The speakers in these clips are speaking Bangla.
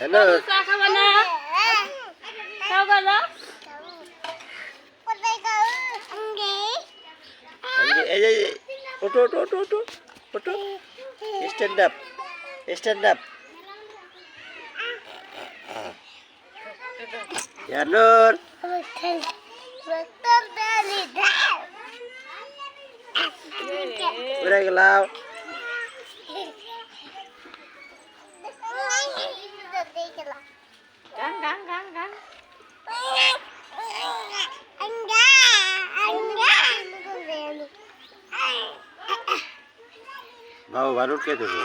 হ্যালো চা খাবা না? খাও গেলো? এই যে ওটো ওটো ওটো ওটো ওটো স্ট্যান্ড আপ স্ট্যান্ড আপ ইয়ানুর উড়ে গেলাম গান গান গান গান বাবু বারুট কে দেবো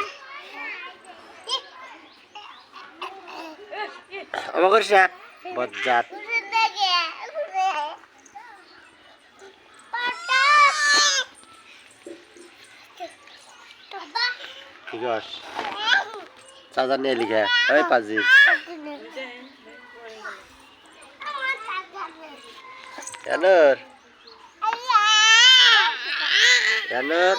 আমার করিস না বজ্জাত ঠিক আছে চার্জার নিয়ে লিখে ওই পাজি ইয়ানুর ইয়ানুর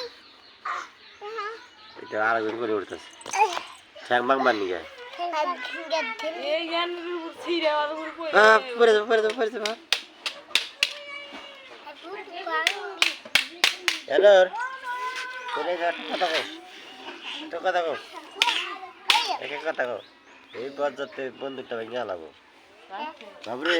এটা আর একদিন করে উঠতেছে ঠ্যাং ভাঙবার নিয়ে এই গান ছিড়ে আর উপর পরে যাবো পরে যাবো পরে যাবো ইয়ানুর চলে যা কথা কো তো কথা কো এক এক কথা কো এই বজ্জাতে বন্দুকটা ভেঙে আলাবো বাবরে